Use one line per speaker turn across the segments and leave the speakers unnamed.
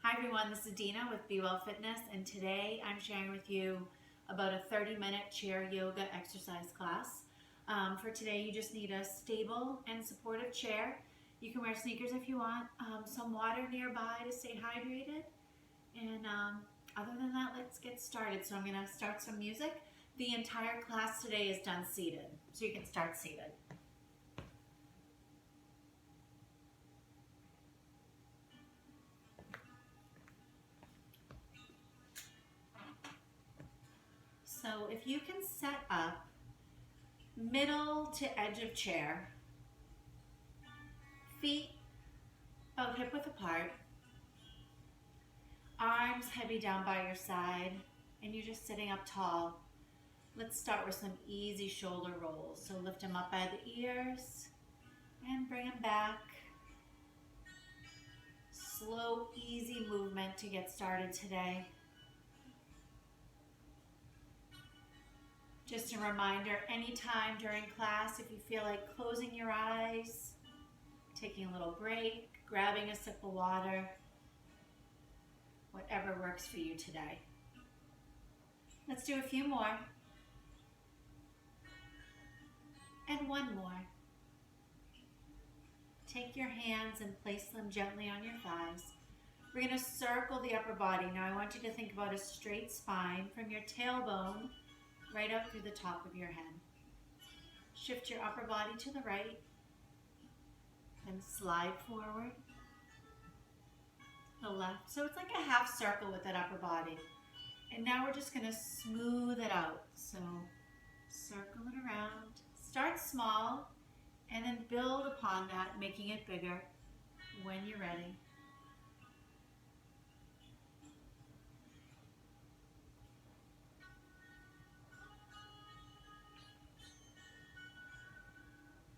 Hi everyone, this is Dina with Be Well Fitness, and today I'm sharing with you about a 30-minute chair yoga exercise class. For today, you just need a stable and supportive chair. You can wear sneakers if you want, some water nearby to stay hydrated, and other than that, let's get started. So I'm going to start some music. The entire class today is done seated, so you can start seated. So if you can set up middle to edge of chair, feet about hip width apart, arms heavy down by your side, and you're just sitting up tall. Let's start with some easy shoulder rolls. So lift them up by the ears and bring them back. Slow, easy movement to get started today. Just a reminder, anytime during class, if you feel like closing your eyes, taking a little break, grabbing a sip of water, whatever works for you today. Let's do a few more. And one more. Take your hands and place them gently on your thighs. We're going to circle the upper body. Now I want you to think about a straight spine from your tailbone right up through the top of your head. Shift your upper body to the right, then slide forward, the left. So it's like a half circle with that upper body. And now we're just going to smooth it out. So circle it around. Start small and then build upon that, making it bigger when you're ready.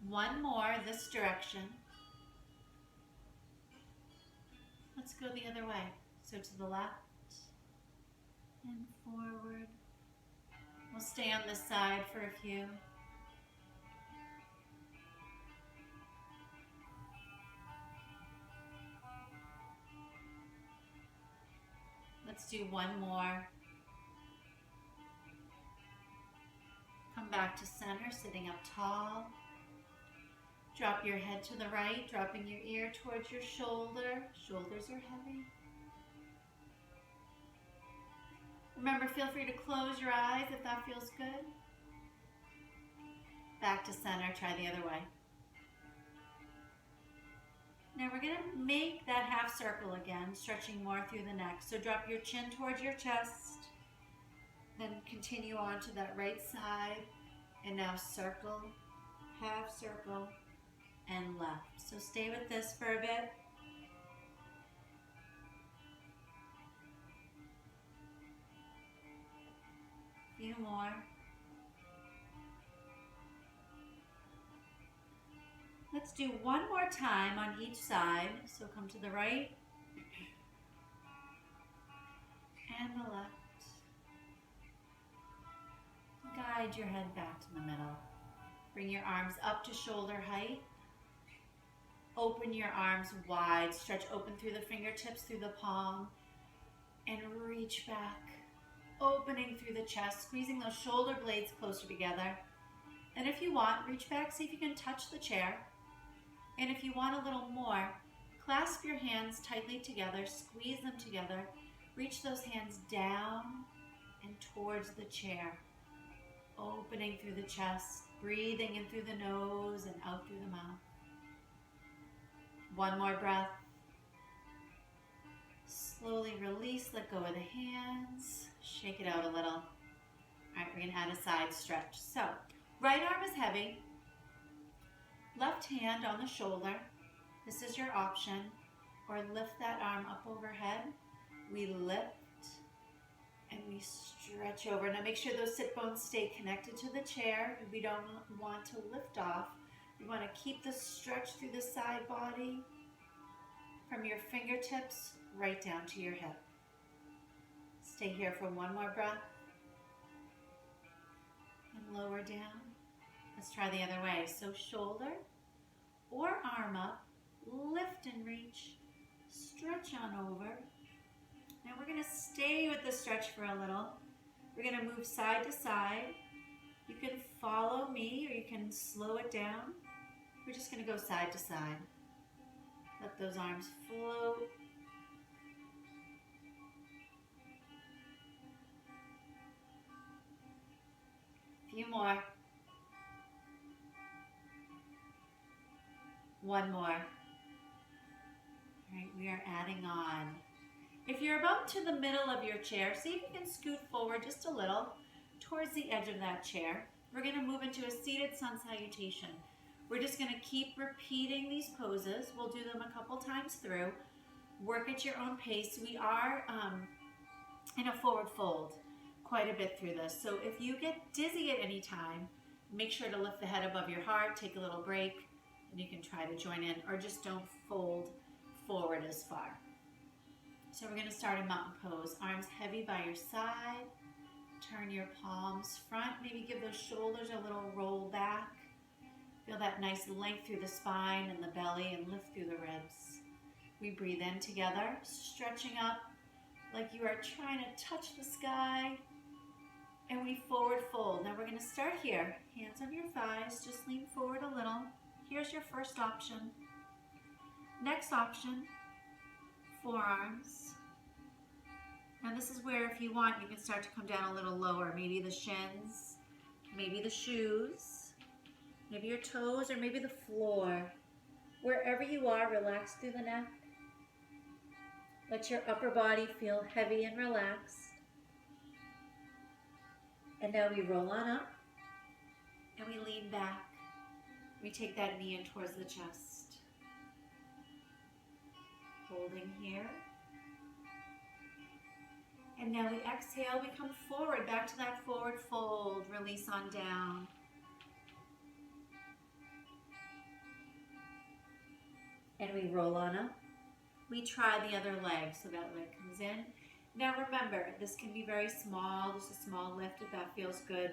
One more this direction. Let's go the other way. So to the left and forward. We'll stay on this side for a few. Let's do one more. Come back to center, sitting up tall. Drop your head to the right, dropping your ear towards your shoulder. Shoulders are heavy. Remember, feel free to close your eyes if that feels good. Back to center, try the other way. Now we're going to make that half circle again, stretching more through the neck. So drop your chin towards your chest, then continue on to that right side, and now circle, half circle, and left. So stay with this for a bit. A few more. Let's do one more time on each side. So come to the right and the left. Guide your head back to the middle. Bring your arms up to shoulder height. Open your arms wide. Stretch open through the fingertips, through the palm, and reach back. Opening through the chest, squeezing those shoulder blades closer together. And if you want, reach back, see if you can touch the chair. And if you want a little more, clasp your hands tightly together, squeeze them together, reach those hands down and towards the chair. Opening through the chest, breathing in through the nose and out through the mouth. One more breath. Slowly release, let go of the hands, shake it out a little. All right, we're going to add a side stretch. So, right arm is heavy, left hand on the shoulder. This is your option. Or lift that arm up overhead. We lift and we stretch over. Now make sure those sit bones stay connected to the chair. We don't want to lift off. You want to keep the stretch through the side body from your fingertips right down to your hip. Stay here for one more breath. And lower down. Let's try the other way. So shoulder or arm up, lift and reach, stretch on over, Now we're going to stay with the stretch for a little. We're going to move side to side. You can follow me or you can slow it down. We're just going to go side to side. Let those arms float. A few more. One more. All right, we are adding on. If you're about to the middle of your chair, see if you can scoot forward just a little towards the edge of that chair. We're going to move into a seated sun salutation. We're just going to keep repeating these poses. We'll do them a couple times through. Work at your own pace. We are in a forward fold quite a bit through this. So if you get dizzy at any time, make sure to lift the head above your heart, take a little break, and you can try to join in, or just don't fold forward as far. So we're going to start in mountain pose. Arms heavy by your side. Turn your palms front. Maybe give those shoulders a little roll back. Feel that nice length through the spine and the belly, and lift through the ribs. We breathe in together, stretching up like you are trying to touch the sky. And we forward fold. Now we're going to start here. Hands on your thighs. Just lean forward a little. Here's your first option. Next option, forearms. Now this is where, if you want, you can start to come down a little lower. Maybe the shins, maybe the shoes, maybe your toes, or maybe the floor. Wherever you are, relax through the neck. Let your upper body feel heavy and relaxed. And now we roll on up and we lean back. We take that knee in towards the chest. Holding here. And now we exhale, we come forward, back to that forward fold. Release on down. And we roll on up. We try the other leg, so that leg comes in. Now remember, this can be very small, just a small lift if that feels good.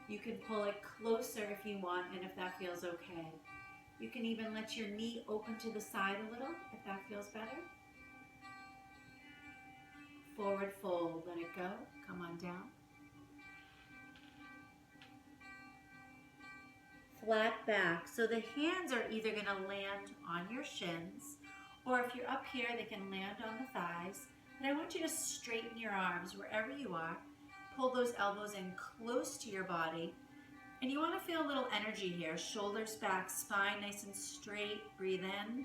You can pull it closer if you want, and if that feels okay. You can even let your knee open to the side a little, if that feels better. Forward fold, let it go, come on down. Flat back, so the hands are either gonna land on your shins, or if you're up here, they can land on the thighs. But I want you to straighten your arms wherever you are. Pull those elbows in close to your body. And you want to feel a little energy here. Shoulders back, spine nice and straight. Breathe in.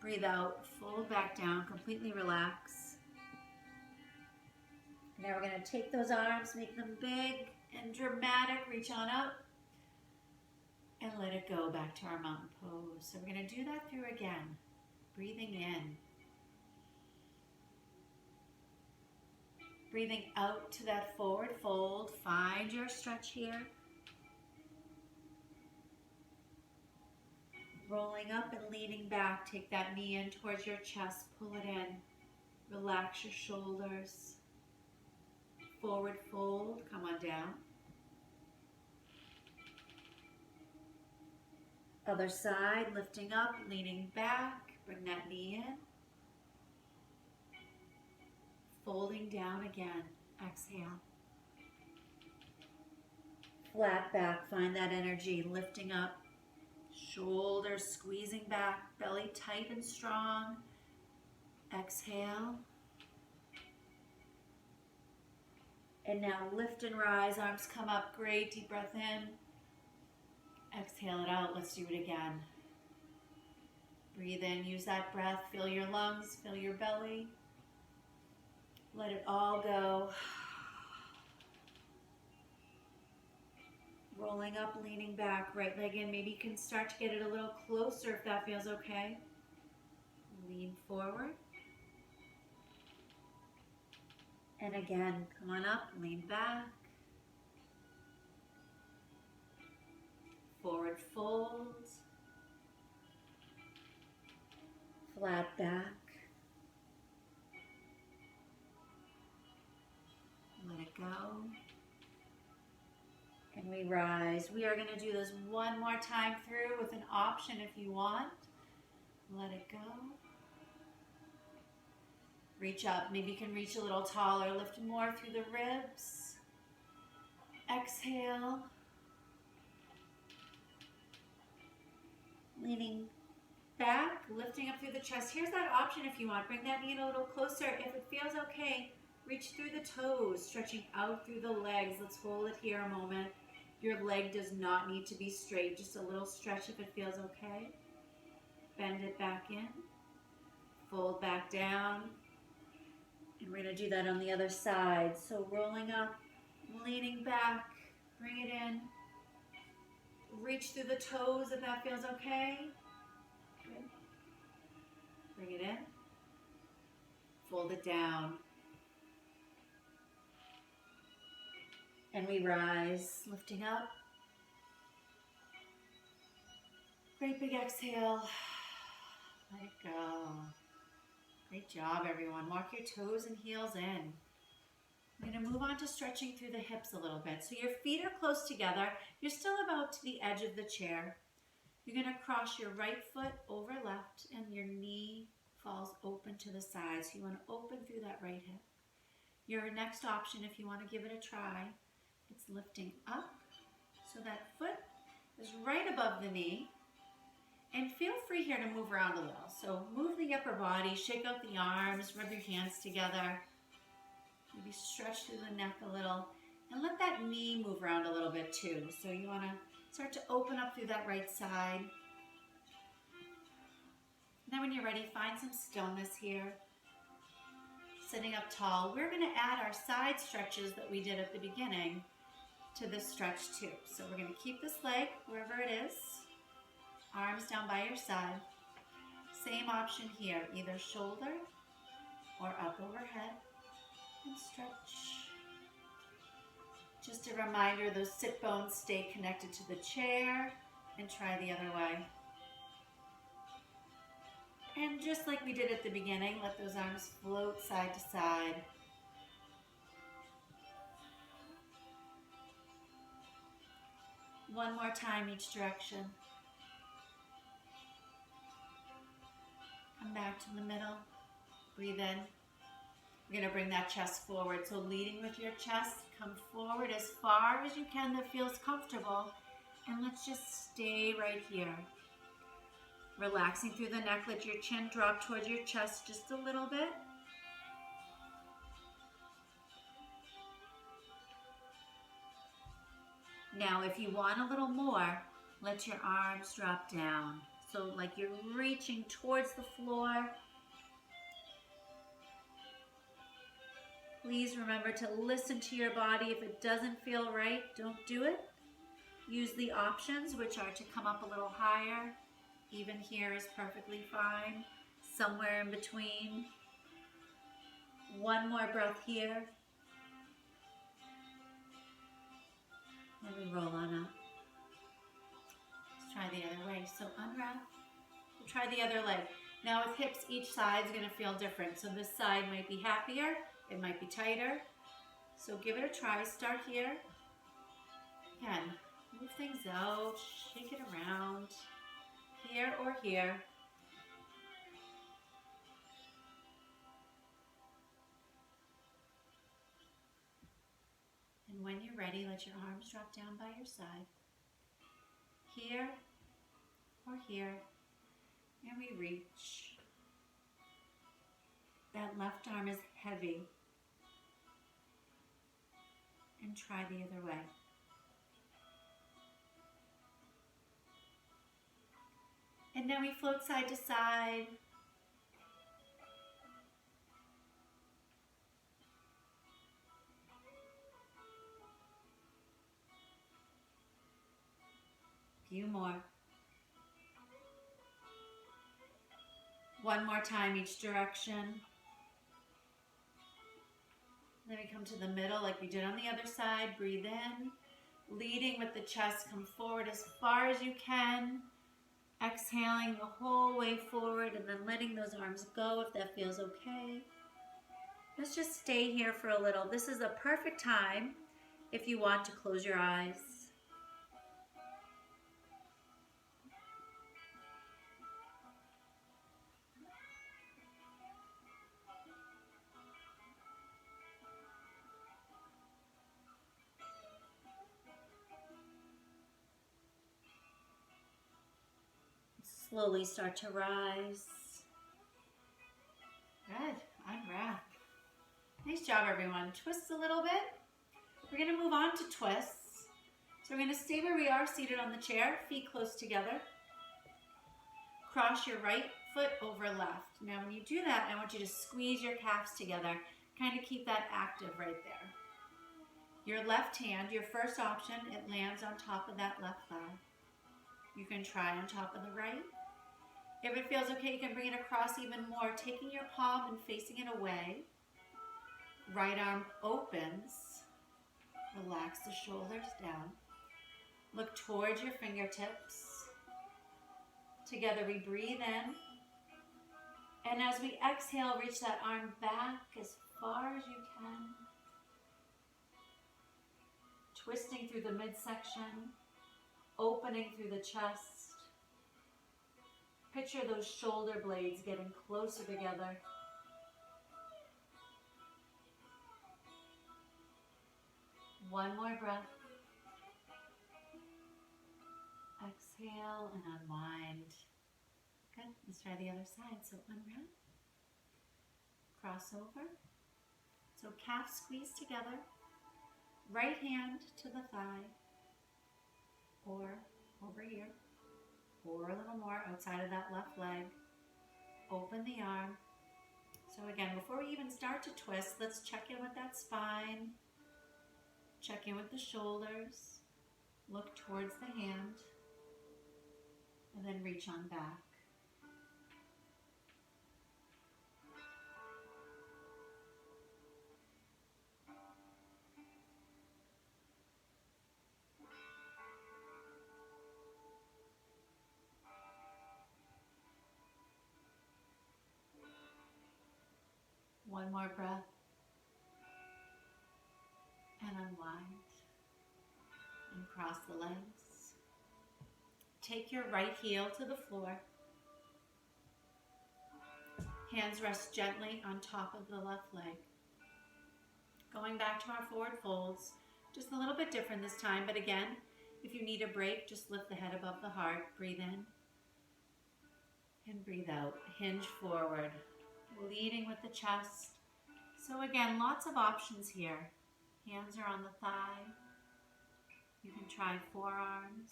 Breathe out. Fold back down. Completely relax. Now we're going to take those arms, make them big and dramatic. Reach on up. And let it go back to our mountain pose. So we're going to do that through again. Breathing in. Breathing out to that forward fold. Find your stretch here. Rolling up and leaning back. Take that knee in towards your chest. Pull it in. Relax your shoulders. Forward fold. Come on down. Other side. Lifting up, leaning back. Bring that knee in. Folding down again. Exhale. Flat back. Find that energy. Lifting up. Shoulders squeezing back. Belly tight and strong. Exhale. And now lift and rise. Arms come up. Great. Deep breath in. Exhale it out. Let's do it again. Breathe in. Use that breath. Fill your lungs. Fill your belly. Let it all go. Rolling up, leaning back, right leg in. Maybe you can start to get it a little closer if that feels okay. Lean forward. And again, come on up, lean back. Forward fold. Flat back. Let it go. And we rise. We are going to do this one more time through with an option if you want. Let it go. Reach up. Maybe you can reach a little taller. Lift more through the ribs. Exhale. Leaning back, lifting up through the chest. Here's that option if you want. Bring that knee a little closer. If it feels okay, reach through the toes, stretching out through the legs. Let's hold it here a moment. Your leg does not need to be straight. Just a little stretch if it feels okay. Bend it back in. Fold back down. And we're going to do that on the other side. So rolling up, leaning back, bring it in. Reach through the toes if that feels okay. Good. Bring it in. Fold it down. And we rise, lifting up. Great big exhale. Let it go. Great job, everyone. Walk your toes and heels in. We're going to move on to stretching through the hips a little bit. So your feet are close together. You're still about to the edge of the chair. You're going to cross your right foot over left and your knee falls open to the side. So you want to open through that right hip. Your next option, if you want to give it a try, it's lifting up so that foot is right above the knee. And feel free here to move around a little. So move the upper body, shake out the arms, rub your hands together. Maybe stretch through the neck a little. And let that knee move around a little bit too. So you want to start to open up through that right side. And then when you're ready, find some stillness here. Sitting up tall. We're going to add our side stretches that we did at the beginning to this stretch too. So we're going to keep this leg wherever it is. Arms down by your side. Same option here, either shoulder or up overhead. And stretch. Just a reminder, those sit bones stay connected to the chair, and try the other way. And just like we did at the beginning, let those arms float side to side. One more time each direction. Come back to the middle. Breathe in. We're going to bring that chest forward. So leading with your chest, come forward as far as you can that feels comfortable. And let's just stay right here. Relaxing through the neck. Let your chin drop towards your chest just a little bit. Now, if you want a little more, let your arms drop down. So like you're reaching towards the floor. Please remember to listen to your body. If it doesn't feel right, don't do it. Use the options, which are to come up a little higher. Even here is perfectly fine. Somewhere in between. One more breath here. And we roll on up. Let's try the other way. So unwrap. We'll try the other leg. Now with hips, each side is going to feel different. So this side might be happier. It might be tighter. So give it a try. Start here. Again, move things out. Shake it around. Here or here. And when you're ready, let your arms drop down by your side. Here or here. And we reach. That left arm is heavy. And try the other way. And then we float side to side. Few more. One more time each direction. Then we come to the middle like we did on the other side. Breathe in. Leading with the chest, come forward as far as you can. Exhaling the whole way forward and then letting those arms go if that feels okay. Let's just stay here for a little. This is a perfect time if you want to close your eyes. Slowly start to rise. Good. Unwrap. Nice job, everyone. Twist a little bit. We're going to move on to twists. So we're going to stay where we are, seated on the chair, feet close together. Cross your right foot over left. Now when you do that, I want you to squeeze your calves together. Kind of keep that active right there. Your left hand, your first option, it lands on top of that left thigh. You can try on top of the right. If it feels okay, you can bring it across even more, taking your palm and facing it away. Right arm opens. Relax the shoulders down. Look towards your fingertips. Together we breathe in. And as we exhale, reach that arm back as far as you can. Twisting through the midsection, opening through the chest. Picture those shoulder blades getting closer together. One more breath. Exhale and unwind. Good. Let's try the other side. So unwrap. Cross over. So calves squeeze together. Right hand to the thigh. Or over here. Or a little more outside of that left leg. Open the arm. So again, before we even start to twist, let's check in with that spine. Check in with the shoulders. Look towards the hand. And then reach on back. One more breath. And unwind. And cross the legs. Take your right heel to the floor. Hands rest gently on top of the left leg. Going back to our forward folds. Just a little bit different this time, but again, if you need a break, just lift the head above the heart. Breathe in. And breathe out. Hinge forward. Leading with the chest. So again, lots of options here. Hands are on the thigh. You can try forearms.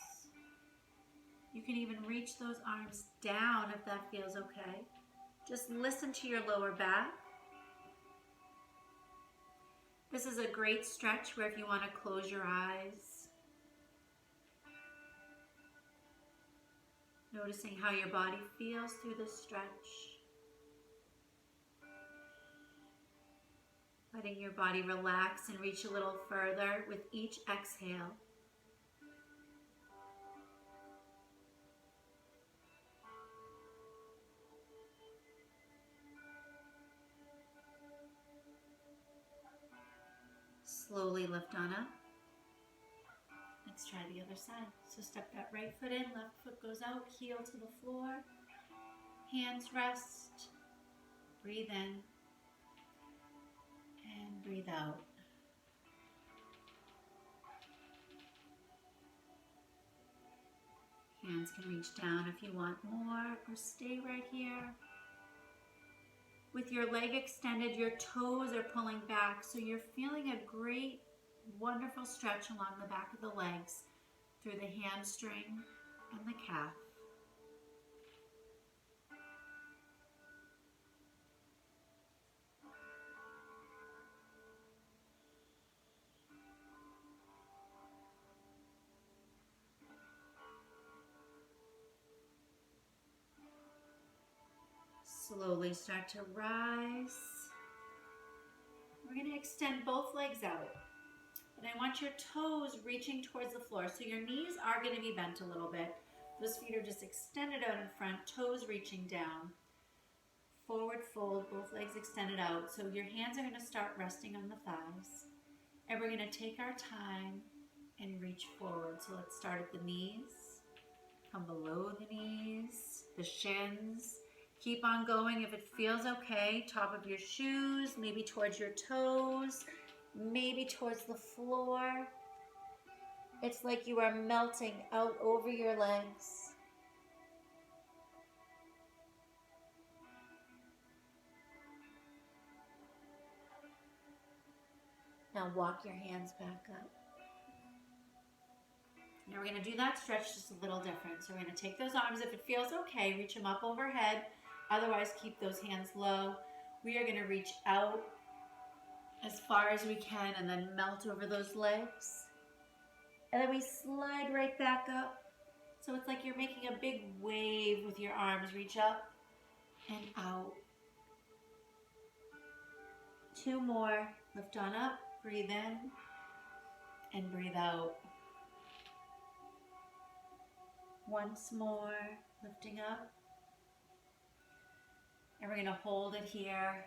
You can even reach those arms down if that feels okay. Just listen to your lower back. This is a great stretch where if you want to close your eyes. Noticing how your body feels through this stretch. Letting your body relax and reach a little further with each exhale. Slowly lift on up. Let's try the other side. So step that right foot in, left foot goes out, heel to the floor. Hands rest. Breathe in. And breathe out. Hands can reach down if you want more, or stay right here. With your leg extended, your toes are pulling back, so you're feeling a great, wonderful stretch along the back of the legs, through the hamstring and the calf. Slowly start to rise. We're going to extend both legs out. And I want your toes reaching towards the floor. So your knees are going to be bent a little bit. Those feet are just extended out in front, toes reaching down. Forward fold, both legs extended out. So your hands are going to start resting on the thighs. And we're going to take our time and reach forward. So let's start at the knees. Come below the knees, the shins. Keep on going if it feels okay. Top of your shoes, maybe towards your toes, maybe towards the floor. It's like you are melting out over your legs. Now walk your hands back up. Now we're going to do that stretch just a little different. So we're going to take those arms. If it feels okay, reach them up overhead. Otherwise, keep those hands low. We are going to reach out as far as we can and then melt over those legs. And then we slide right back up. So it's like you're making a big wave with your arms. Reach up and out. 2 more. Lift on up. Breathe in and breathe out. Once more, lifting up. And we're going to hold it here.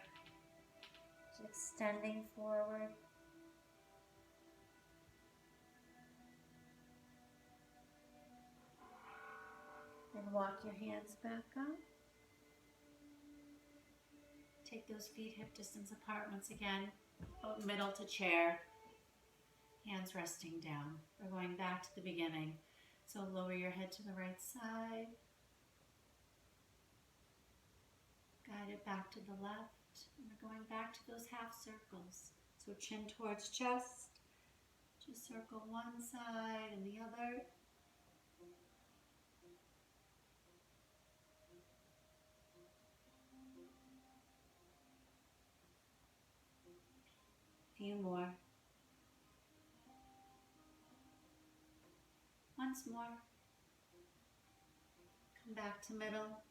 Just extending forward. And walk your hands back up. Take those feet hip distance apart once again. Middle to chair. Hands resting down. We're going back to the beginning. So lower your head to the right side. Guide it back to the left. And we're going back to those half circles. So chin towards chest. Just circle one side and the other. Few more. Once more. Come back to middle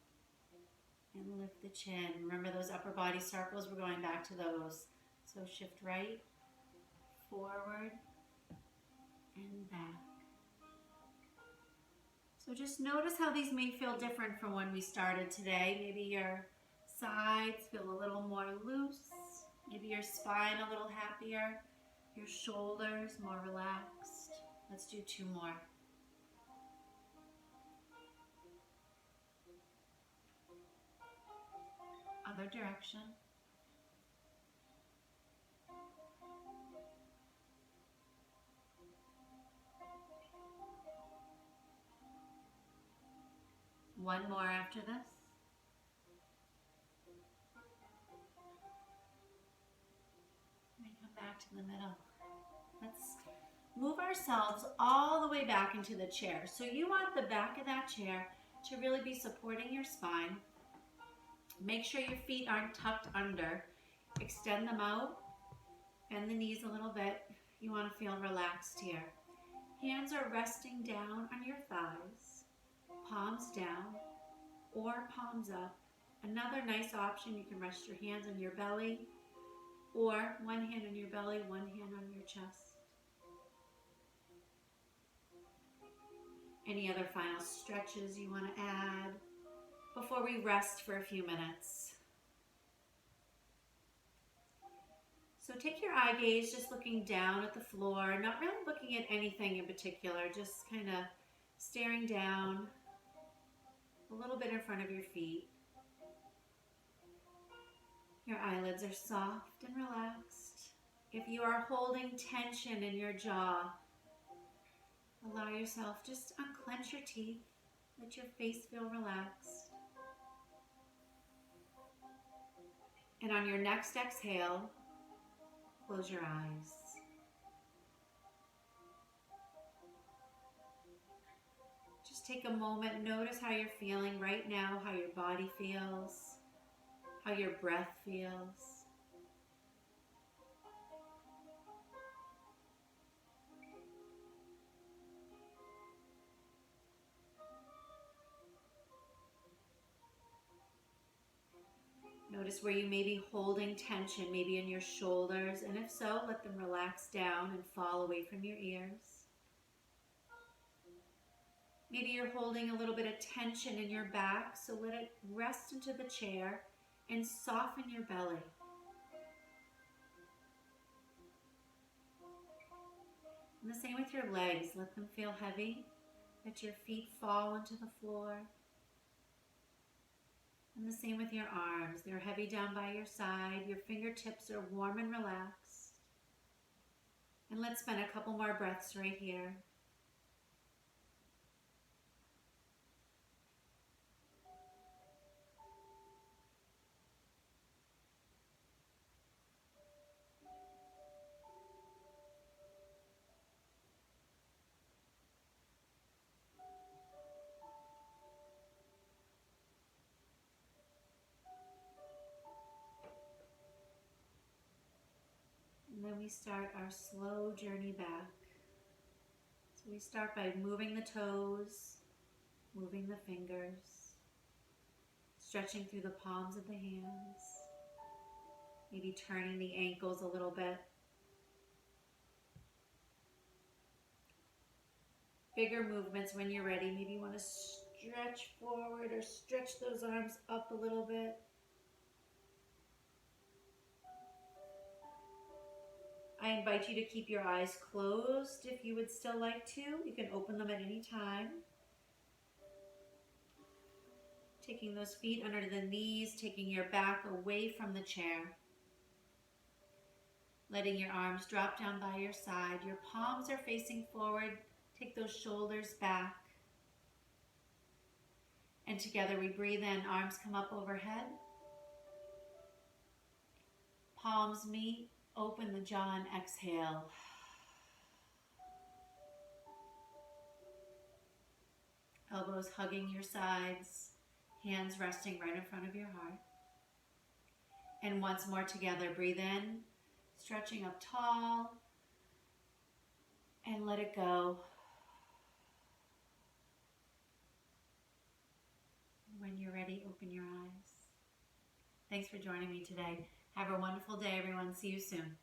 and lift the chin. Remember those upper body circles? We're going back to those. So shift right, forward, and back. So just notice how these may feel different from when we started today. Maybe your sides feel a little more loose. Maybe your spine a little happier. Your shoulders more relaxed. Let's do 2 more. Other direction. One more after this. And come back to the middle. Let's move ourselves all the way back into the chair. So you want the back of that chair to really be supporting your spine. Make sure your feet aren't tucked under. Extend them out. Bend the knees a little bit. You want to feel relaxed here. Hands are resting down on your thighs. Palms down or palms up. Another nice option, you can rest your hands on your belly or one hand on your belly, one hand on your chest. Any other final stretches you want to add before we rest for a few minutes? So take your eye gaze just looking down at the floor, not really looking at anything in particular, just kind of staring down a little bit in front of your feet. Your eyelids are soft and relaxed. If you are holding tension in your jaw, allow yourself, just unclench your teeth. Let your face feel relaxed. And on your next exhale, close your eyes. Just take a moment, notice how you're feeling right now, how your body feels, how your breath feels. Notice where you may be holding tension, maybe in your shoulders, and if so, let them relax down and fall away from your ears. Maybe you're holding a little bit of tension in your back, so let it rest into the chair and soften your belly. And the same with your legs, let them feel heavy. Let your feet fall into the floor. And the same with your arms. They're heavy down by your side. Your fingertips are warm and relaxed. And let's spend a couple more breaths right here. we start our slow journey back. So we start by moving the toes, moving the fingers, stretching through the palms of the hands, maybe turning the ankles a little bit. Bigger movements when you're ready. Maybe you want to stretch forward or stretch those arms up a little bit. I invite you to keep your eyes closed if you would still like to. You can open them at any time. Taking those feet under the knees, taking your back away from the chair. Letting your arms drop down by your side. Your palms are facing forward. Take those shoulders back. And together we breathe in, arms come up overhead. Palms meet, open the jaw and exhale. Elbows hugging your sides, hands resting right in front of your heart. And once more together, breathe in, stretching up tall, and let it go. When you're ready, open your eyes. Thanks for joining me today. Have a wonderful day, everyone. See you soon.